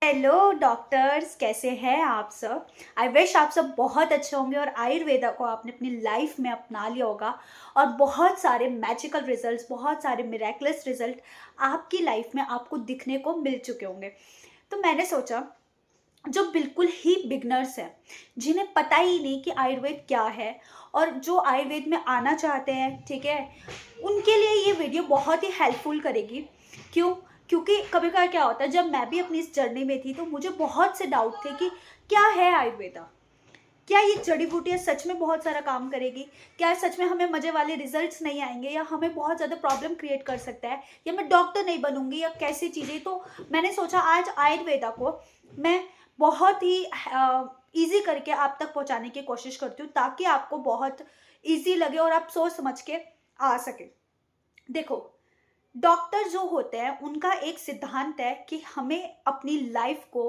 Hello doctors, कैसे हैं आप सब। आई विश आप सब बहुत अच्छे होंगे और आयुर्वेदा को आपने अपनी लाइफ में अपना लिया होगा और बहुत सारे मैजिकल रिजल्ट्स, बहुत सारे मिरेकलस रिजल्ट आपकी लाइफ में आपको दिखने को मिल चुके होंगे। तो मैंने सोचा जो बिल्कुल ही बिगनर्स हैं, जिन्हें पता ही नहीं कि आयुर्वेद क्या है और जो आयुर्वेद में आना चाहते हैं, ठीक है, उनके लिए ये वीडियो बहुत ही हेल्पफुल करेगी। क्यों? क्योंकि कभी कभार क्या होता है, जब मैं भी अपनी इस जर्नी में थी तो मुझे बहुत से डाउट थे कि क्या है आयुर्वेदा, क्या ये जड़ी बूटियाँ सच में बहुत सारा काम करेगी, क्या सच में हमें मजे वाले रिजल्ट्स नहीं आएंगे, या हमें बहुत ज़्यादा प्रॉब्लम क्रिएट कर सकता है, या मैं डॉक्टर नहीं बनूंगी, या कैसी चीज़ें। तो मैंने सोचा आज आयुर्वेदा को मैं बहुत ही ईजी करके आप तक पहुंचाने की कोशिश करती हूँ, ताकि आपको बहुत ईजी लगे और आप सोच समझ के आ सके। देखो, डॉक्टर जो होते हैं उनका एक सिद्धांत है कि हमें अपनी लाइफ को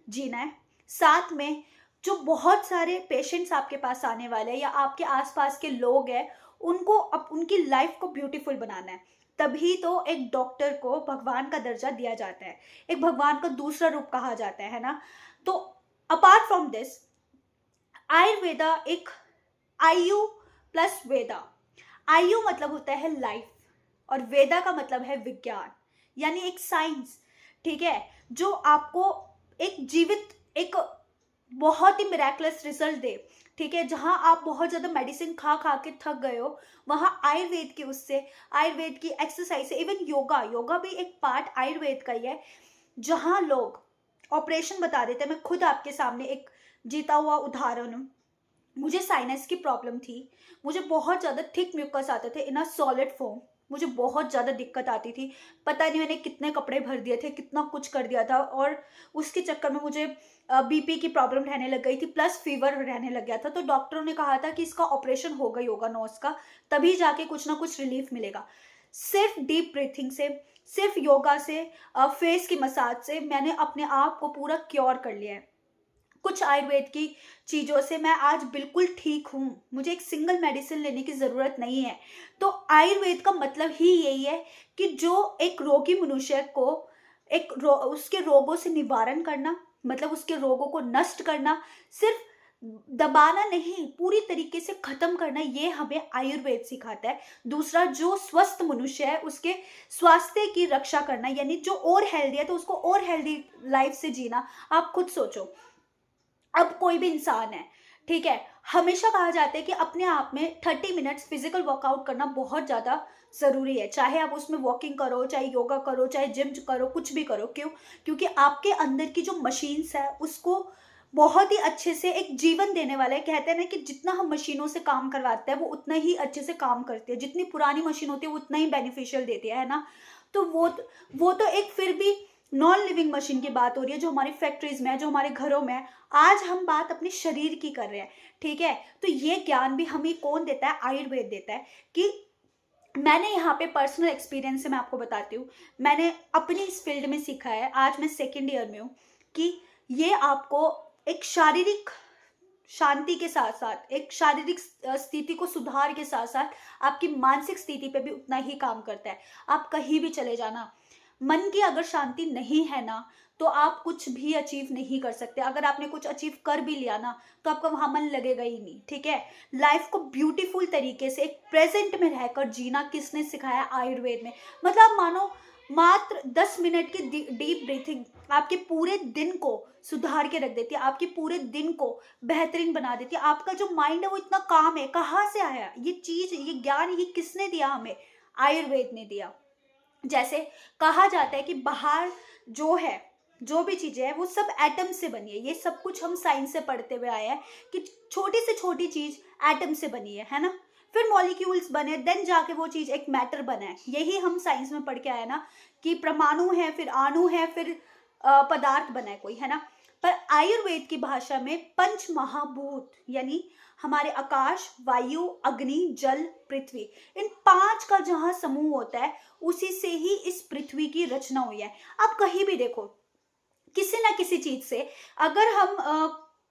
जीना है। साथ में जो बहुत सारे पेशेंट्स आपके पास आने वाले हैं या आपके आसपास के लोग हैं, उनको उनकी लाइफ को ब्यूटीफुल बनाना है। तभी तो एक डॉक्टर को भगवान का दर्जा दिया जाता है, एक भगवान का दूसरा रूप कहा जाता है ना। तो अपार्ट फ्रॉम दिस, आयुर्वेदा एक आयु प्लस वेदा। आयु मतलब होता है लाइफ और वेदा का मतलब है विज्ञान, यानी एक साइंस, ठीक है, जो आपको एक जीवित, एक बहुत ही मिराकुलस रिजल्ट दे। ठीक है, जहां आप बहुत ज्यादा मेडिसिन खा खा के थक गए हो, वहां आयुर्वेद की, उससे आयुर्वेद की एक्सरसाइज से, इवन योगा, योगा भी एक पार्ट आयुर्वेद का ही है। जहां लोग ऑपरेशन बता देते हैं, मैं खुद आपके सामने एक जीता हुआ उदाहरण हूँ। मुझे साइनस की प्रॉब्लम थी, मुझे बहुत ज़्यादा थिक म्यूकस आते थे इन अ सॉलिड फॉर्म, मुझे बहुत ज़्यादा दिक्कत आती थी। पता नहीं मैंने कितने कपड़े भर दिए थे, कितना कुछ कर दिया था, और उसके चक्कर में मुझे बीपी की प्रॉब्लम रहने लग गई थी, प्लस फीवर रहने लग गया था। तो डॉक्टरों ने कहा था कि इसका ऑपरेशन हो गई होगा नोज का, तभी जाके कुछ ना कुछ रिलीफ मिलेगा। सिर्फ डीप ब्रीथिंग से, सिर्फ योगा से, फेस की मसाज से मैंने अपने आप को पूरा क्योर कर लिया है। कुछ आयुर्वेद की चीज़ों से मैं आज बिल्कुल ठीक हूँ, मुझे एक सिंगल मेडिसिन लेने की ज़रूरत नहीं है। तो आयुर्वेद का मतलब ही यही है कि जो एक रोगी मनुष्य को उसके रोगों से निवारण करना, मतलब उसके रोगों को नष्ट करना, सिर्फ दबाना नहीं, पूरी तरीके से खत्म करना, ये हमें आयुर्वेद सिखाता है। दूसरा, जो स्वस्थ मनुष्य है उसके स्वास्थ्य की रक्षा करना, यानी जो और हेल्दी है तो उसको और हेल्दी लाइफ से जीना। आप खुद सोचो, अब कोई भी इंसान है, ठीक है, हमेशा कहा जाता है कि अपने आप में 30 मिनट्स फिजिकल वर्कआउट करना बहुत ज़्यादा ज़रूरी है। चाहे आप उसमें वॉकिंग करो, चाहे योगा करो, चाहे जिम करो, कुछ भी करो। क्यों? क्योंकि आपके अंदर की जो मशीन्स है उसको बहुत ही अच्छे से एक जीवन देने वाला है। कहते हैं ना कि जितना हम मशीनों से काम करवाते हैं वो उतना ही अच्छे से काम करती है, जितनी पुरानी मशीन होती है वो उतना ही बेनिफिशियल देती है ना। तो वो तो एक फिर भी नॉन लिविंग मशीन की बात हो रही है, जो हमारी फैक्ट्रीज में है, जो हमारे घरों में है। आज हम बात अपने शरीर की कर रहे हैं, ठीक है। तो ये ज्ञान भी हमें कौन देता है? आयुर्वेद देता है। कि मैंने यहाँ पे पर्सनल एक्सपीरियंस से मैं आपको बताती हूँ, मैंने अपनी इस फील्ड में सीखा है, आज मैं सेकेंड ईयर में हूँ, कि ये आपको एक शारीरिक शांति के साथ साथ, एक शारीरिक स्थिति को सुधार के साथ साथ आपकी मानसिक स्थिति पे भी उतना ही काम करता है। आप कहीं भी चले जाना, मन की अगर शांति नहीं है ना, तो आप कुछ भी अचीव नहीं कर सकते। अगर आपने कुछ अचीव कर भी लिया ना, तो आपका वहां मन लगेगा ही नहीं, ठीक है। लाइफ को ब्यूटीफुल तरीके से एक प्रेजेंट में रहकर जीना किसने सिखाया? आयुर्वेद ने। मतलब आप मानो, मात्र 10 मिनट की डीप ब्रीथिंग आपके पूरे दिन को सुधार के रख देती है, आपके पूरे दिन को बेहतरीन बना देती है। आपका जो माइंड है वो इतना काम है, कहाँ से आया ये चीज, ये ज्ञान, ये किसने दिया हमें? आयुर्वेद ने दिया। जैसे कहा जाता है कि बाहर जो है, जो भी चीजें हैं वो सब एटम से बनी है। ये सब कुछ हम साइंस से पढ़ते हुए आए हैं कि छोटी से छोटी चीज एटम से बनी है ना। फिर मॉलिक्यूल्स बने, देन जाके वो चीज एक मैटर बना है। यही हम साइंस में पढ़ के आए ना, कि परमाणु है, फिर अणु है, फिर पदार्थ बना है कोई, है ना। पर आयुर्वेद की भाषा में पंच महाभूत, यानी हमारे आकाश, वायु, अग्नि, जल, पृथ्वी, इन 5 का जहां समूह होता है, उसी से ही इस पृथ्वी की रचना हुई है। आप कहीं भी देखो, किसी ना किसी चीज से, अगर हम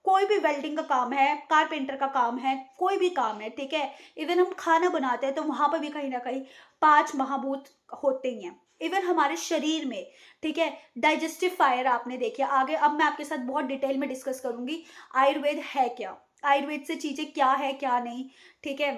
कोई भी वेल्डिंग का काम है, कारपेंटर का काम है, कोई भी काम है, ठीक है, इवन हम खाना बनाते हैं तो वहां पर भी कहीं ना कहीं 5 महाभूत होते ही हैं। इवन हमारे शरीर में, ठीक है। डाइजेस्टिव फायर आपने देखे, आगे अब मैं आपके साथ बहुत डिटेल में डिस्कस करूंगी आयुर्वेद है क्या, आयुर्वेद से चीजें क्या है क्या नहीं, ठीक है,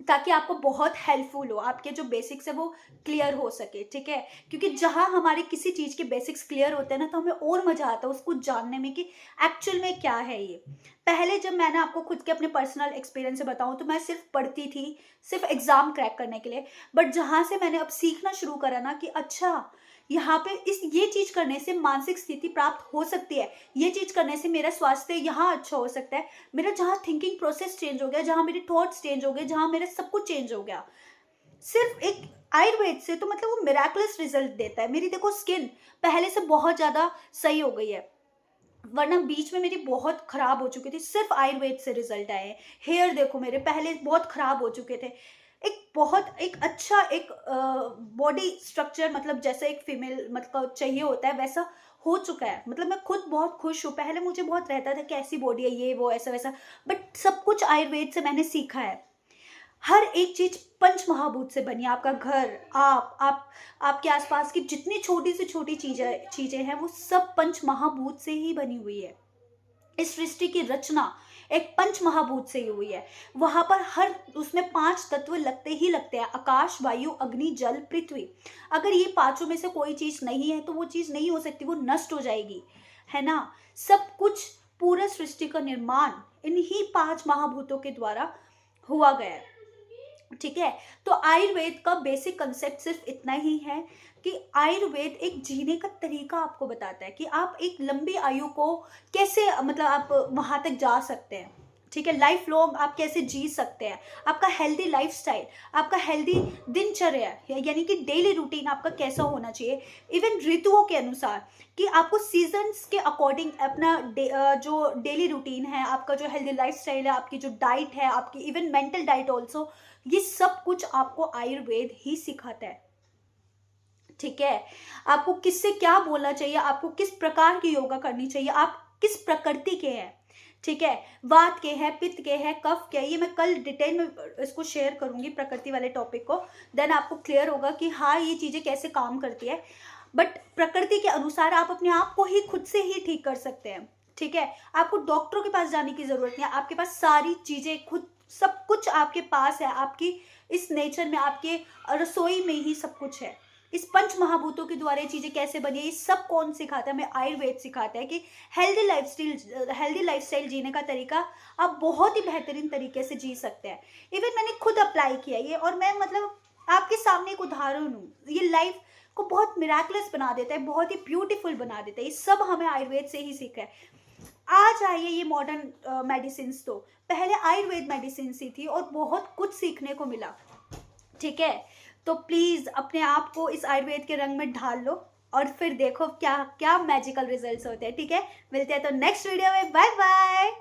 ताकि आपको बहुत हेल्पफुल हो, आपके जो बेसिक्स है वो क्लियर हो सके, ठीक है। क्योंकि जहां हमारे किसी चीज के बेसिक्स क्लियर होते हैं ना, तो हमें और मजा आता है उसको जानने में कि एक्चुअल में क्या है ये। पहले जब मैंने आपको खुद के अपने पर्सनल एक्सपीरियंस से बताऊं तो मैं सिर्फ पढ़ती थी, सिर्फ एग्जाम क्रैक करने के लिए। बट जहां से मैंने अब सीखना शुरू करा ना कि अच्छा, यहाँ पे इस ये चीज करने से मानसिक स्थिति प्राप्त हो सकती है, ये चीज करने से मेरा स्वास्थ्य यहाँ अच्छा हो सकता है, मेरा जहाँ थिंकिंग प्रोसेस चेंज हो गया, जहाँ मेरे थॉट्स चेंज हो गए, जहाँ मेरा सब कुछ चेंज हो गया सिर्फ एक आयुर्वेद से, तो मतलब वो मिराकुलस रिजल्ट देता है। मेरी देखो स्किन पहले से बहुत ज्यादा सही हो गई है, वरना बीच में मेरी बहुत खराब हो चुकी थी, सिर्फ आयुर्वेद से रिजल्ट आए। हेयर देखो मेरे पहले बहुत खराब हो चुके थे, एक अच्छा एक बॉडी स्ट्रक्चर, मतलब जैसे एक फीमेल मतलब चाहिए होता है वैसा हो चुका है। मतलब मैं खुद बहुत खुश हूँ, पहले मुझे बहुत रहता था कि ऐसी बॉडी है ये वो ऐसा वैसा, बट सब कुछ आयुर्वेद से मैंने सीखा है। हर एक चीज पंच महाभूत से बनी है, आपका घर, आप आपके आसपास की जितनी छोटी से छोटी चीजें हैं वो सब पंच महाभूत से ही बनी हुई है। इस सृष्टि की रचना एक पंच महाभूत से ही हुई है। वहां पर हर उसमें 5 तत्व लगते ही लगते हैं, आकाश, वायु, अग्नि, जल, पृथ्वी। अगर ये पांचों में से कोई चीज नहीं है तो वो चीज नहीं हो सकती, वो नष्ट हो जाएगी, है ना। सब कुछ, पूरा सृष्टि का निर्माण इन्हीं 5 महाभूतों के द्वारा हुआ गया है, ठीक है। तो आयुर्वेद का बेसिक कंसेप्ट सिर्फ इतना ही है कि आयुर्वेद एक जीने का तरीका आपको बताता है कि आप एक लंबी आयु को कैसे, मतलब आप वहां तक जा सकते हैं, ठीक है। लाइफ लॉन्ग आप कैसे जी सकते हैं, आपका हेल्दी लाइफस्टाइल, आपका हेल्दी दिनचर्या यानी कि डेली रूटीन आपका कैसा होना चाहिए, इवन ऋतुओं के अनुसार, कि आपको सीजन्स के अकॉर्डिंग अपना जो डेली रूटीन है, आपका जो हेल्दी लाइफस्टाइल है, आपकी जो डाइट है, आपकी इवन मेंटल डाइट ऑल्सो, ये सब कुछ आपको आयुर्वेद ही सिखाता है, ठीक है। आपको किससे क्या बोलना चाहिए, आपको किस प्रकार की योगा करनी चाहिए, आप किस प्रकृति के हैं, ठीक है। वात के हैं, पित्त के हैं, कफ के हैं, ये मैं कल डिटेल में इसको शेयर करूंगी प्रकृति वाले टॉपिक को, देन आपको क्लियर होगा कि हाँ ये चीजें कैसे काम करती है। बट प्रकृति के अनुसार आप अपने आप को ही खुद से ही ठीक कर सकते हैं, ठीक है। आपको डॉक्टरों के पास जाने की जरूरत नहीं है, आपके पास सारी चीजें खुद, सब कुछ आपके पास है, आपकी इस नेचर में, आपके रसोई में ही सब कुछ है। इस पंच महाभूतों के द्वारा ये चीजें कैसे बनी है, ये सब कौन सिखाता है, हमें आयुर्वेद सिखाता है कि हेल्दी लाइफस्टाइल जीने का तरीका आप बहुत ही बेहतरीन तरीके से जी सकते हैं। इवन मैंने खुद अप्लाई किया ये, और मैं मतलब आपके सामने एक उदाहरण हूँ। ये लाइफ को बहुत मिराकुलस बना देता है, बहुत ही ब्यूटीफुल बना देता है। ये सब हमें आयुर्वेद से ही सीखा है। आज आई है ये मॉडर्न मेडिसिन, तो पहले आयुर्वेद मेडिसिन ही थी और बहुत कुछ सीखने को मिला, ठीक है। तो प्लीज अपने आप को इस आयुर्वेद के रंग में ढाल लो और फिर देखो क्या क्या मैजिकल रिजल्ट्स होते हैं, ठीक है। मिलते हैं तो नेक्स्ट वीडियो में, बाय बाय।